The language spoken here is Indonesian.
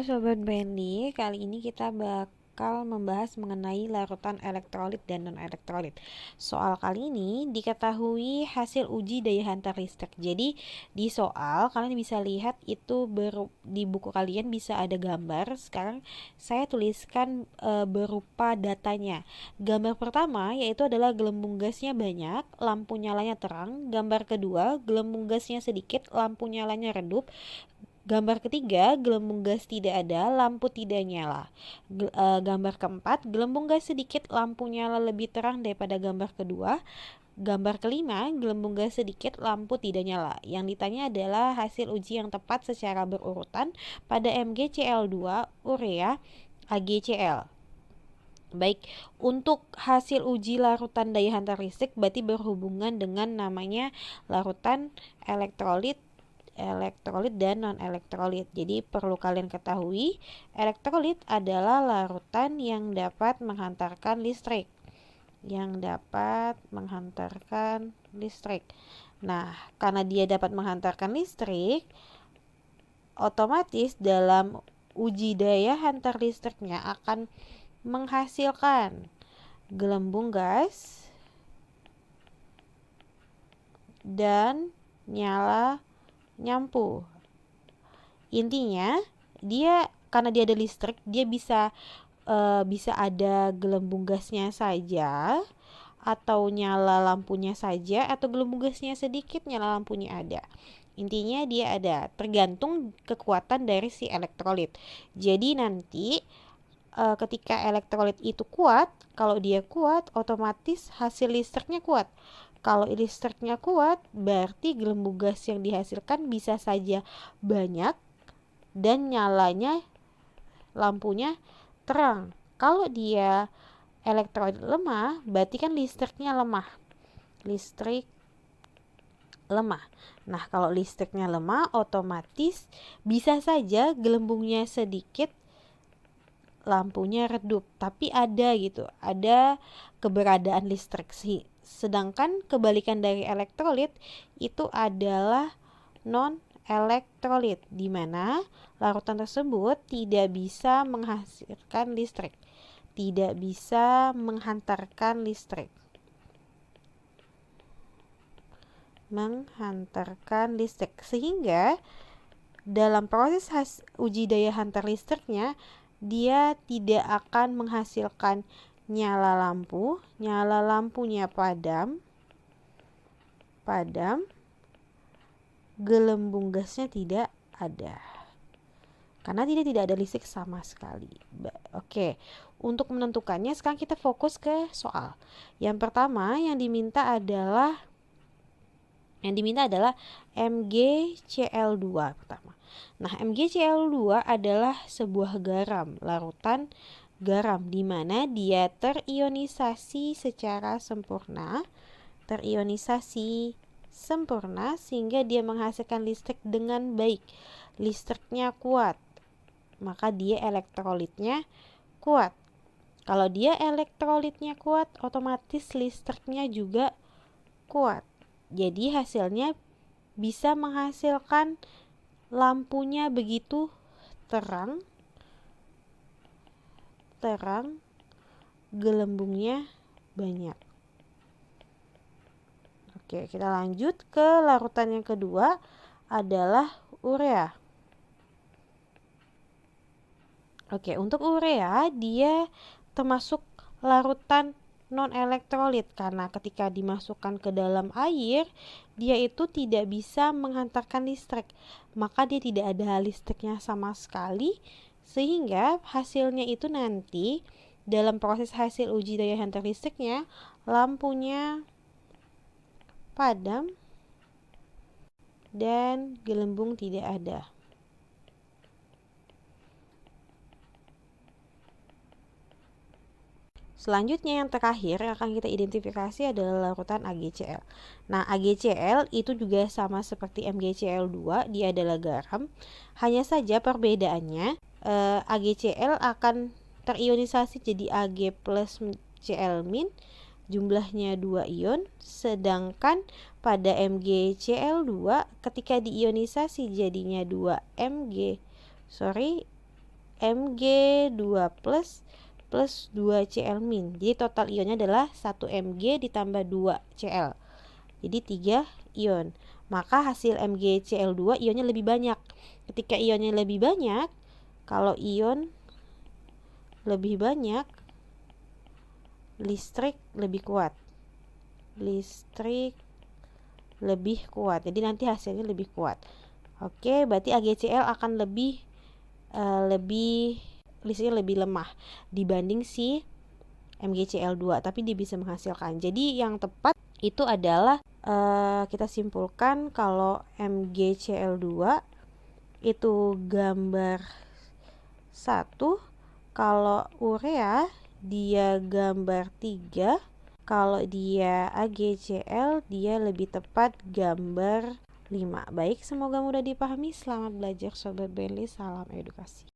Sobat Brandy, kali ini kita bakal membahas mengenai larutan elektrolit dan non-elektrolit. Soal kali ini diketahui hasil uji daya hantar listrik. Jadi di soal kalian bisa lihat itu di buku kalian bisa ada gambar. Sekarang saya tuliskan berupa datanya. Gambar pertama yaitu adalah gelembung gasnya banyak, lampu nyalanya terang. Gambar kedua, gelembung gasnya sedikit, lampu nyalanya redup. Gambar ketiga, gelembung gas tidak ada, lampu tidak nyala. Gambar keempat, gelembung gas sedikit, lampu nyala lebih terang daripada gambar kedua. Gambar kelima, gelembung gas sedikit, lampu tidak nyala. Yang ditanya adalah hasil uji yang tepat secara berurutan pada MgCl2, urea, AgCl. Baik, untuk hasil uji larutan daya hantar listrik berarti berhubungan dengan namanya larutan elektrolit dan non-elektrolit. Jadi perlu kalian ketahui, elektrolit adalah larutan yang dapat menghantarkan listrik. Nah, karena dia dapat menghantarkan listrik, otomatis dalam uji daya hantar listriknya akan menghasilkan gelembung gas dan nyala nyampu. Intinya dia karena dia ada listrik, dia bisa ada gelembung gasnya saja atau nyala lampunya saja, atau gelembung gasnya sedikit nyala lampunya ada. Intinya dia ada, tergantung kekuatan dari si elektrolit. Jadi nanti ketika elektrolit itu kuat, kalau dia kuat otomatis hasil listriknya kuat. Kalau listriknya kuat, berarti gelembung gas yang dihasilkan bisa saja banyak dan nyalanya lampunya terang. Kalau dia elektrolit lemah, berarti kan listriknya lemah. Nah, kalau listriknya lemah, otomatis bisa saja gelembungnya sedikit, lampunya redup, tapi ada keberadaan listrik sih. Sedangkan kebalikan dari elektrolit itu adalah non-elektrolit, di mana larutan tersebut tidak bisa menghasilkan listrik, tidak bisa menghantarkan listrik. Sehingga dalam proses uji daya hantar listriknya dia tidak akan menghasilkan nyala lampunya padam, gelembung gasnya tidak ada. Karena tidak ada listrik sama sekali. Oke, untuk menentukannya sekarang kita fokus ke soal. Yang pertama yang diminta adalah MgCl2 pertama. Nah, MgCl2 adalah sebuah larutan garam di mana dia terionisasi secara sempurna, sehingga dia menghasilkan listrik dengan baik. Listriknya kuat, maka dia elektrolitnya kuat. Kalau dia elektrolitnya kuat, otomatis listriknya juga kuat. Jadi hasilnya bisa menghasilkan lampunya begitu terang, gelembungnya banyak. Oke, kita lanjut ke larutan yang kedua adalah urea. Oke, untuk urea dia termasuk larutan non-elektrolit karena ketika dimasukkan ke dalam air, dia itu tidak bisa menghantarkan listrik. Maka dia tidak ada listriknya sama sekali, sehingga hasilnya itu nanti dalam proses hasil uji daya hantar listriknya, lampunya padam dan gelembung tidak ada. Selanjutnya yang terakhir yang akan kita identifikasi adalah larutan AgCl. Nah, AgCl itu juga sama seperti MgCl2, dia adalah garam. Hanya saja perbedaannya, AgCl akan terionisasi jadi Ag plus Cl min, jumlahnya 2 ion, sedangkan pada MgCl2 ketika diionisasi jadinya 2 Mg. Mg2 plus 2Cl min. Jadi total ionnya adalah 1 Mg ditambah 2 Cl. Jadi 3 ion. Maka hasil MgCl2 ionnya lebih banyak. Ketika ionnya lebih banyak, kalau ion lebih banyak, listrik lebih kuat. Listrik lebih kuat. Jadi nanti hasilnya lebih kuat. Oke, berarti AgCl akan lebih listriknya lebih lemah dibanding si MgCl2, tapi dia bisa menghasilkan. Jadi yang tepat itu adalah kita simpulkan kalau MgCl2 itu gambar 1, kalau urea dia gambar 3, kalau dia AgCl dia lebih tepat gambar 5. Baik, semoga mudah dipahami. Selamat belajar Sobat Benli, salam edukasi.